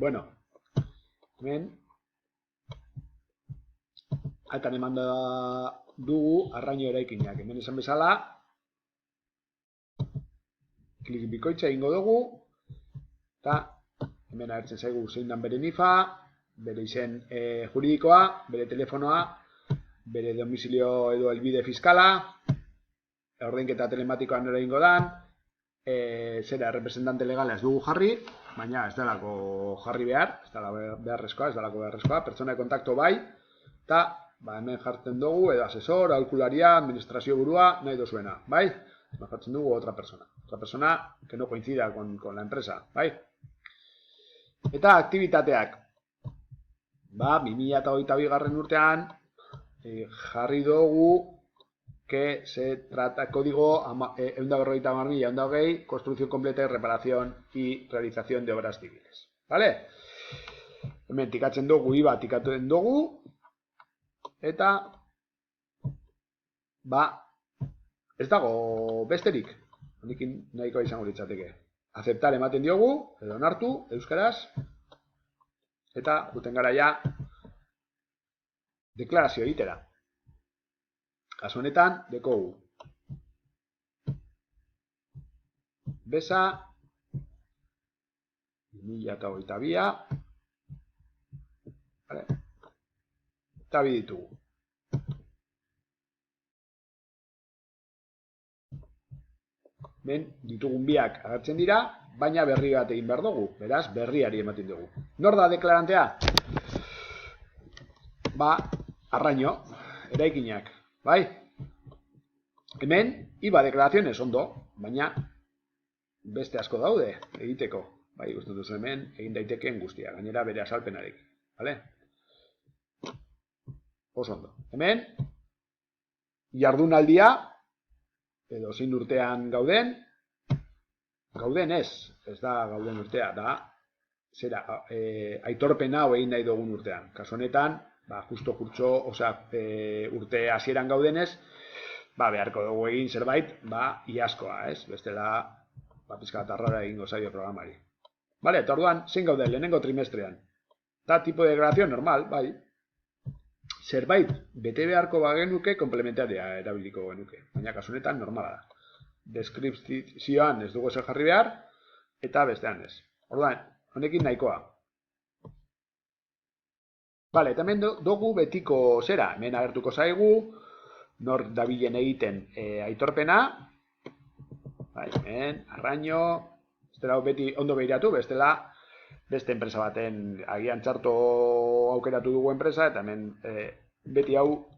Bueno, hemen altan eman dugu arraino eraikinak. Hemen esan bezala, klik bikoitza egingo dugu, eta hemen agertzen zaigu zein dan bere NIFA, bere izen juridikoa, bere telefonoa, bere domizilio edo helbide fiskala, ordainketa telematikoa nora egingo dan, zera representante legala ez dugu jarri, baina ez dalako jarri behar, ez dalako beharrezkoa, pertsona de kontakto bai, eta hemen jartzen dugu, edo asesor, aholkularia, administrazio burua, nahi dozuena, bai? Hemen jartzen dugu otra persona que no coincida con la empresa, bai? Eta aktibitateak, 2022 urtean jarri dugu que se trata código 150.120, construcción completa y reparación y realización de obras civiles, ¿vale? Hemen tikatzen dugu, IVA tikatzen dugu, eta ez dago besterik, honekin nahikoa izango litzateke. Aceptar ematen diogu, edo onartu, euskaraz, eta juten gara ja deklarazio egitera. Kasu honetan, dekogu besa 2022 eta bi ditugu. Ben, ditugun biak agertzen dira, baina berri bat egin behar dugu, beraz, berriari ematen dugu. Nor da deklarantea? Arraino, eraikinak, bai? Hemen, IVA deklaraziones ondo, baina beste asko daude egiteko. Bai, gustatu duzu hemen, egin daitekeen guztia, gainera bere azalpenarekin, bale? Oso ondo. Hemen, jardunaldia, edo zein urtean gauden ez da gauden urtea, da zera, aitorpen hau egin nahi dugun urtean. Kasu honetan, justo kurtso, urte hasieran gaudenez, beharko dugu egin zerbait, iazkoa, ez? Bestela, pizka bat arrara egingo zaio programari. Bale, eta orduan, zein gauden lehenengo trimestrean. Da, tipo de declaración normal, bai. Zerbait, bete beharko bagenuke, komplementaria erabiliko genuke. Baina kasu honetan normala da. Deskripzioan ez dugu ezer jarri behar, eta bestean ez. Orduan, honekin nahikoa. Bale, eta hemen dugu betiko zera. Hemen agertuko zaigu, nor dabilen egiten aitorpena. Hemen, arraino, bestela beti ondo behiratu, bestela beste enpresa baten agian txarto aukeratu dugu enpresa, eta hemen beti hau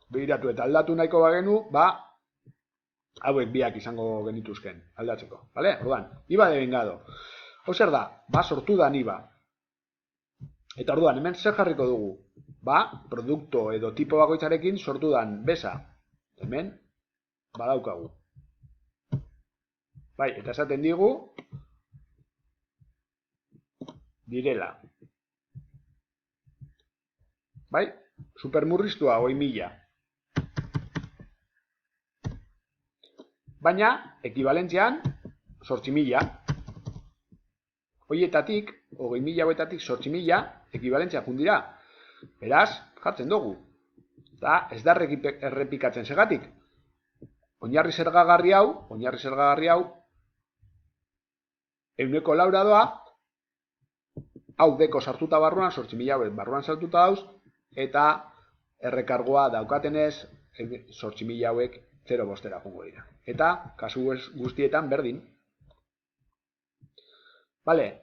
behiratu eta aldatu nahiko bagenu, hauek biak izango genituzken aldatzeko, bale? Orduan, IVA de vengado. Hau zer da? Sortu dan IVA. Eta orduan, hemen zer jarriko dugu? Produkto edo tipo bakoitzarekin sortu dan besa. Hemen, badaukagu. Bai, eta esaten digu, direla. Bai, supermurriztua 20.000. Baina, ekibalentzian, 8.000. Hoietatik, 20.000 hauetatik 8.000, ekibalentzia fundira. Beraz, jartzen dugu. Eta ez da errepikatzen segatik. Oinarri zergagarri hau, 100 doa, hau deko sartuta barruan, 8.000 hauek barruan sartuta dauz, eta errekargoa daukatenez, 8.000 hauek 0 bostera jungo dira. Eta, kasu guztietan berdin. Bale,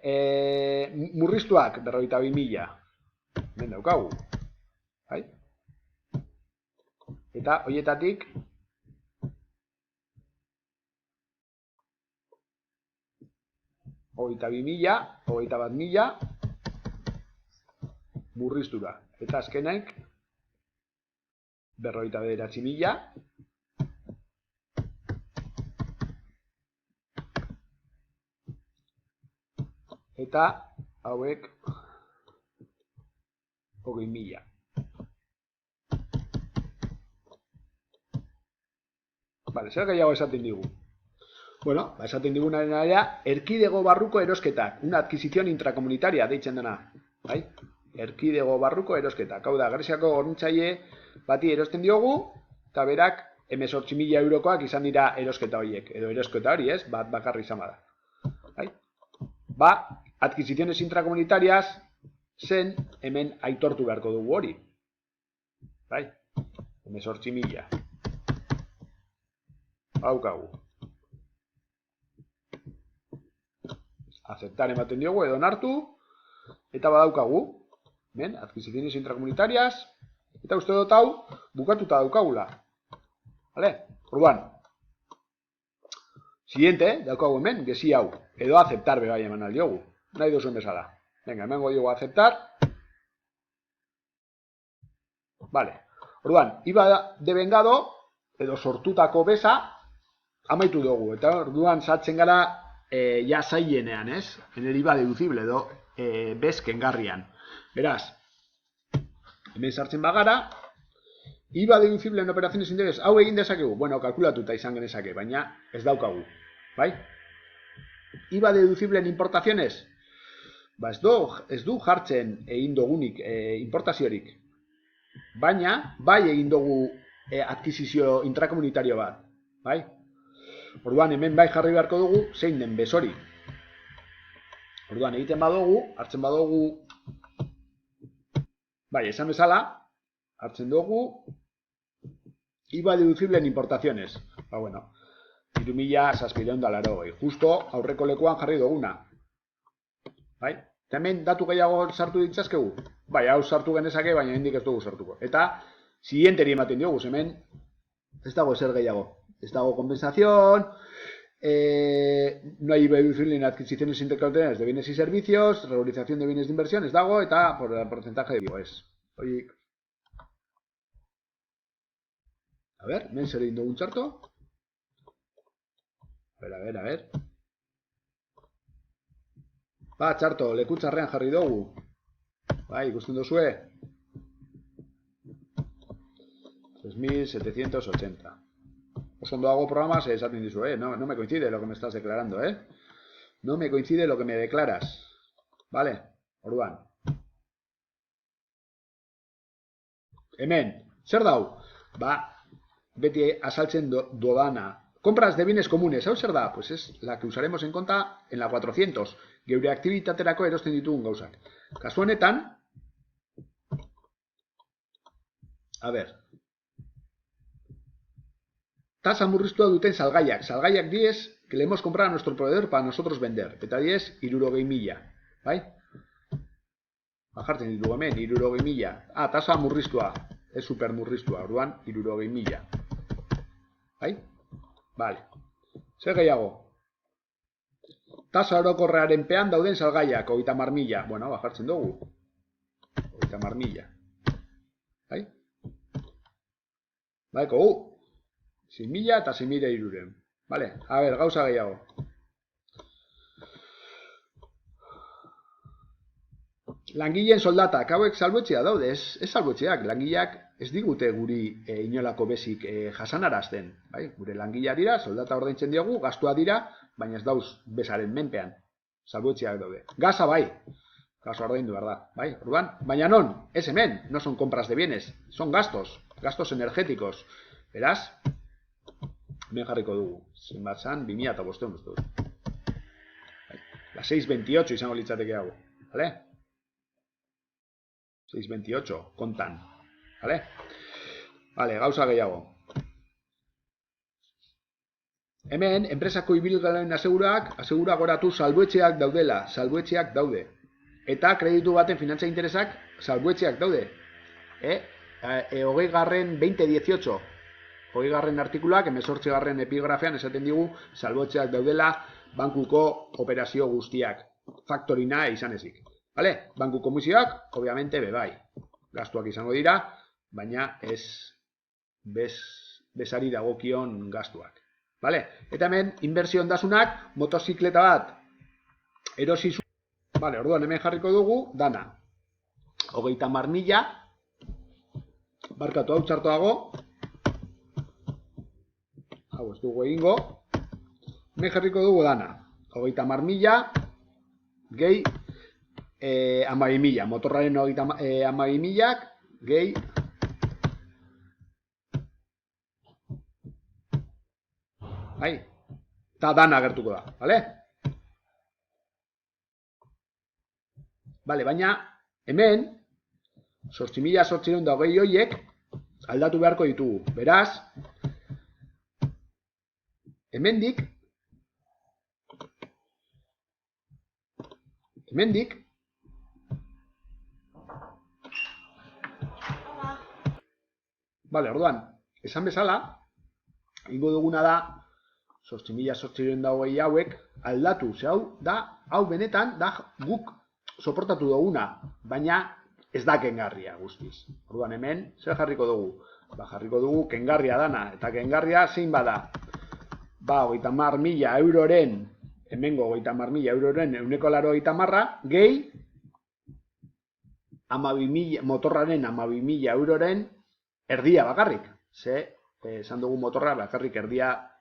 murriztuak 42.000. Ben daukagu. Bai? Eta, hoietatik, hogeita 1.000 murriztura. Eta azkenaik, 49.000. Eta hauek 20.000. Bale, zer gehiago esaten digu. Bueno, esaten digunaren arabera, erkidego barruko erosketak, una adquisición intracomunitaria deitzen dena, bai? Erkidego barruko erosketak. Hau da, Greziako hornitzaile bati erosten diogu, eta berak 18.000 eurokoak izan dira erosketa horiek, edo erosketa hori, ez? Bat bakarri izan bada. Bai? Ba, adquisiciones intracomunitarias zen hemen aitortu beharko dugu hori. Bai? 18.000. Haukagu. Aceptar ematen diogu edo onartu, eta badaukagu, hemen, adquisiciones intracomunitarias, eta uste dut hau, bukatuta daukagula. Vale? Orduan. Siguiente, daukagu hemen, gezi hau, edo aceptar bebai eman aldiogu. Nahi duzuen bezala. Venga, hemengo diogu aceptar. Vale. Orduan, IVA devengado, edo sortutako beza, amaitu dugu. Eta orduan saltzen gara, ja zaienean, ez? En el IVA deducible, edo bezkengarrian. Beraz, hemen sartzen bagara, IVA deducible en operaciones interiores, hau egin dezakegu? Bueno, kalkulatuta izan genezake, baina ez daukagu. Bai? IVA deducible en importaciones? Ba, ez du jartzen egin dugunik importaziorik. Baina, bai egin dugu adquisizio intrakomunitario bat. Bai? Orduan, hemen bai jarri beharko dugu, zein den bezori. Orduan, egiten badugu, hartzen badugu, bai, esan bezala, hartzen dugu, IVA deducible en importaciones. Ba, bueno, 3.680. Justo aurreko lekuan jarri duguna. Bai? Eta hemen datu gehiago sartu ditzazkegu? Bai, hau sartu genezake, baina hendik ez dugu sartuko. Eta, siguienteri ematen diogu, hemen ez dago ezer gehiago. Ez dago compensación, no hay IVA deducible en adquisiciones intercomunitarias de bienes y servicios, regularización de bienes de inversión, ez dago, eta por el porcentaje de IVA es. Oye, a ver, hemen zer egin dugun txarto. A ver. Ba, txarto, leku txarrean jarri dugu. Bai, ikusten duzue. 3.780. Oso ondo hago programas, esaten dizu, no me coincide lo que me estás declarando, No me coincide lo que me declaras. Vale, orduan. Hemen, zer dau? Ba, beti azaltzen dodana. Compras de bienes comunes, hau zer da? Pues es la que usaremos en cuenta en la 400. Geure aktibitaterako erosten ditugun gauzak. Kasu honetan, a ver, tasa murriztua duten salgaiak. Salgaiak 10 que le hemos comprado a nuestro proveedor para nosotros vender. Eta 10, 60.000. Bai? Bajartzen ditugu hemen, 60.000. Ah, tasa murriztua. Ez super murriztua. Orduan, 60.000. Bai? Vale. Zer gehiago? Tasa orokorrearen pean dauden salgaiak, 30.000. Bueno, bajartzen dugu. 30.000. Bai? Baiko, 6.000 eta 6.300. Vale, a ver, gauza gehiago. Langileen soldatak, hauek salbuetxea daude, ez salbuetxeak. Langileak ez digute guri inolako bezik jasanarazten. Bai? Gure langileak dira, soldata ordaintzen diogu, gastua dira, baina ez dauz bezaren menpean. Salbuetxeak daude. Gaza bai, gaza ordaindu behar da. Bai? Orduan, baina non, ez hemen, no son compras de bienes, son gastos energéticos. Beraz, hemen jarriko dugu. Zenbat zan, 2005 uste dut. La 628 izango litzateke hau. Vale? 628, kontan. Vale? Vale, gauza gehiago. Hemen, enpresako ibilgailuaren aseguragoratu salbuetxeak daudela. Salbuetxeak daude. Eta kreditu baten finantza interesak salbuetxeak daude. 2018. 20. artikuluak, 18. epigrafean esaten digu salbuetxeak daudela bankuko operazio guztiak. Faktorina izan ezik. Vale? Banku komisioak, obviamente, bebai. Gastuak izango dira, baina ez bezari dagokion gastuak. Vale? Eta hemen, inbertsio ondasunak, motozikleta bat erosi zuen. Vale, orduan hemen jarriko dugu, dana. 30.000, barkatu hau txartoago, hau ez dugu egingo, hemen jarriko dugu dana. 30.000 gehi 12.000. Motorraren 12.000 gehi bai, eta dana agertuko da, bale? Bale, baina hemen 8.820 horiek aldatu beharko ditugu. Beraz, hemendik bale, orduan, esan bezala, ingo duguna da 8.820 hauek aldatu, ze hau benetan da guk soportatu duguna, baina ez da kengarria guztiz. Orduan hemen, zer jarriko dugu? Jarriko dugu kengarria dana, eta kengarria zein bada? 30.000 euroren, hemengo 30.000 euroren 180 gehi motorraren 12.000 euroren erdia bakarrik. Ze, esan dugu motorra bakarrik erdia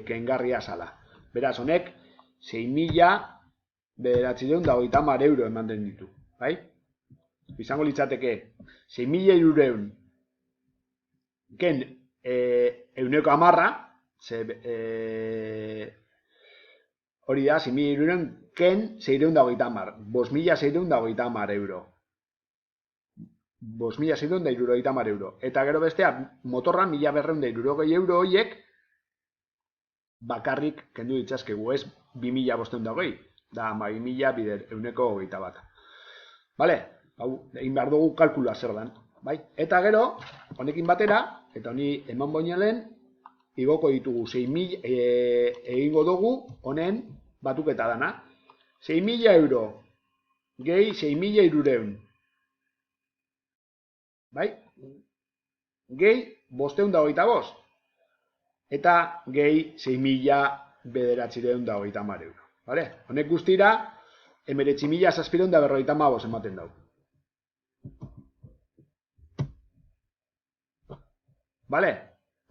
kengarria zala. Beraz, honek 6.930 euro ematen ditu. Bai? Izango litzateke 6.300 ken 110, ze hori da 6.300 ken 630, 5.630 euro. 5.630 euro. Eta gero bestea, motorra 1.260 euro horiek bakarrik kendu ditzazkegu, ez 2.520, da 2.000 bider 121. Bale? Hau, egin behar dugu kalkulua zer dan. Bai? Eta gero, honekin batera, eta honi eman boinalen, igoko ditugu 6.000, egingo dugu honen batuketa dana. 6.000 euro gehi 6.300. Bai? Gehi 525. Eta gehi 6.930 euro. Vale? Honek guztira, 19.755 ematen dau. Vale?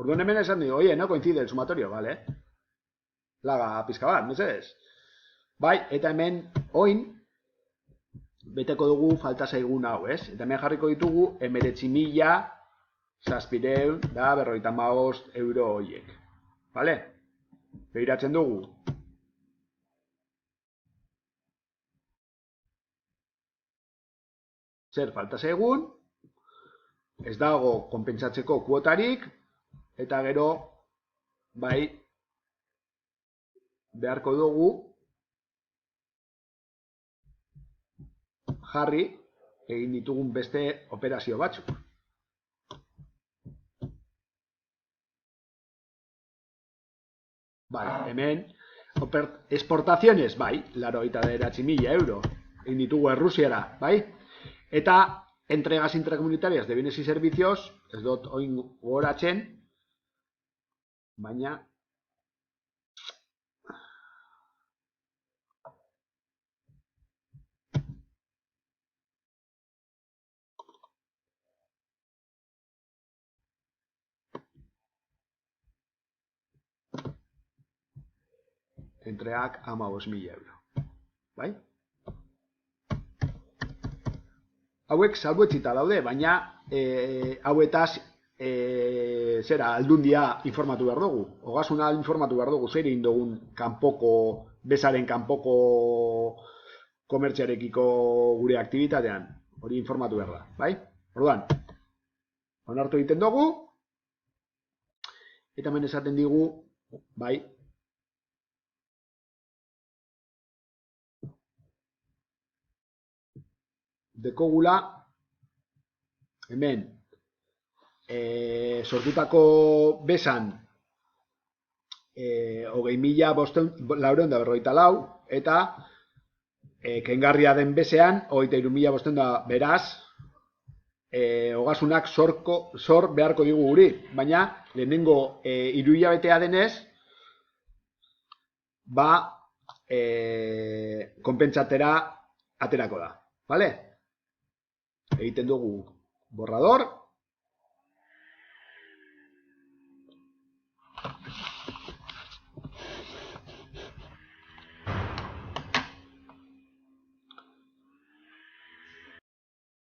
Orduan hemen esan digo, oye, no coincide el sumatorio, vale? Laga pizka bat, mesedez? Bai, eta hemen, oin, beteko dugu falta zaigun hau, ez? Eta hemen jarriko ditugu 19.755 euro horiek. Vale? Begiratzen dugu. Zer falta zaigun, ez dago konpentsatzeko kuotarik, eta gero, bai, beharko dugu, jarri, egin ditugun beste operazio batzuk. Vale, hemen, exportaciones, bai, 89.000 euro, egin ditugu Errusiara, bai? Eta entregas intracomunitarias de bienes y servicios, ez dut oin gogoratzen, baina entreak 15.000 euro. Bai? Hauek salbuetsita daude, baina hauetaz zera, aldundia informatu behar dugu. Ogasuna informatu behar dugu, zer egin dugun kanpoko, bezaren kanpoko komertziarekiko gure aktibitatean. Hori informatu behar da, bai? Orduan, onartu egiten dugu, eta hemen esaten digu, bai, dekogula, hemen, sortutako bezan 20.554, eta kengarria den bezean 23.500, beraz, ogasunak zor beharko digu guri, baina lehenengo 3 hilabetea denez, ba, konpentsatera aterako da, vale? Egiten dugu borrador,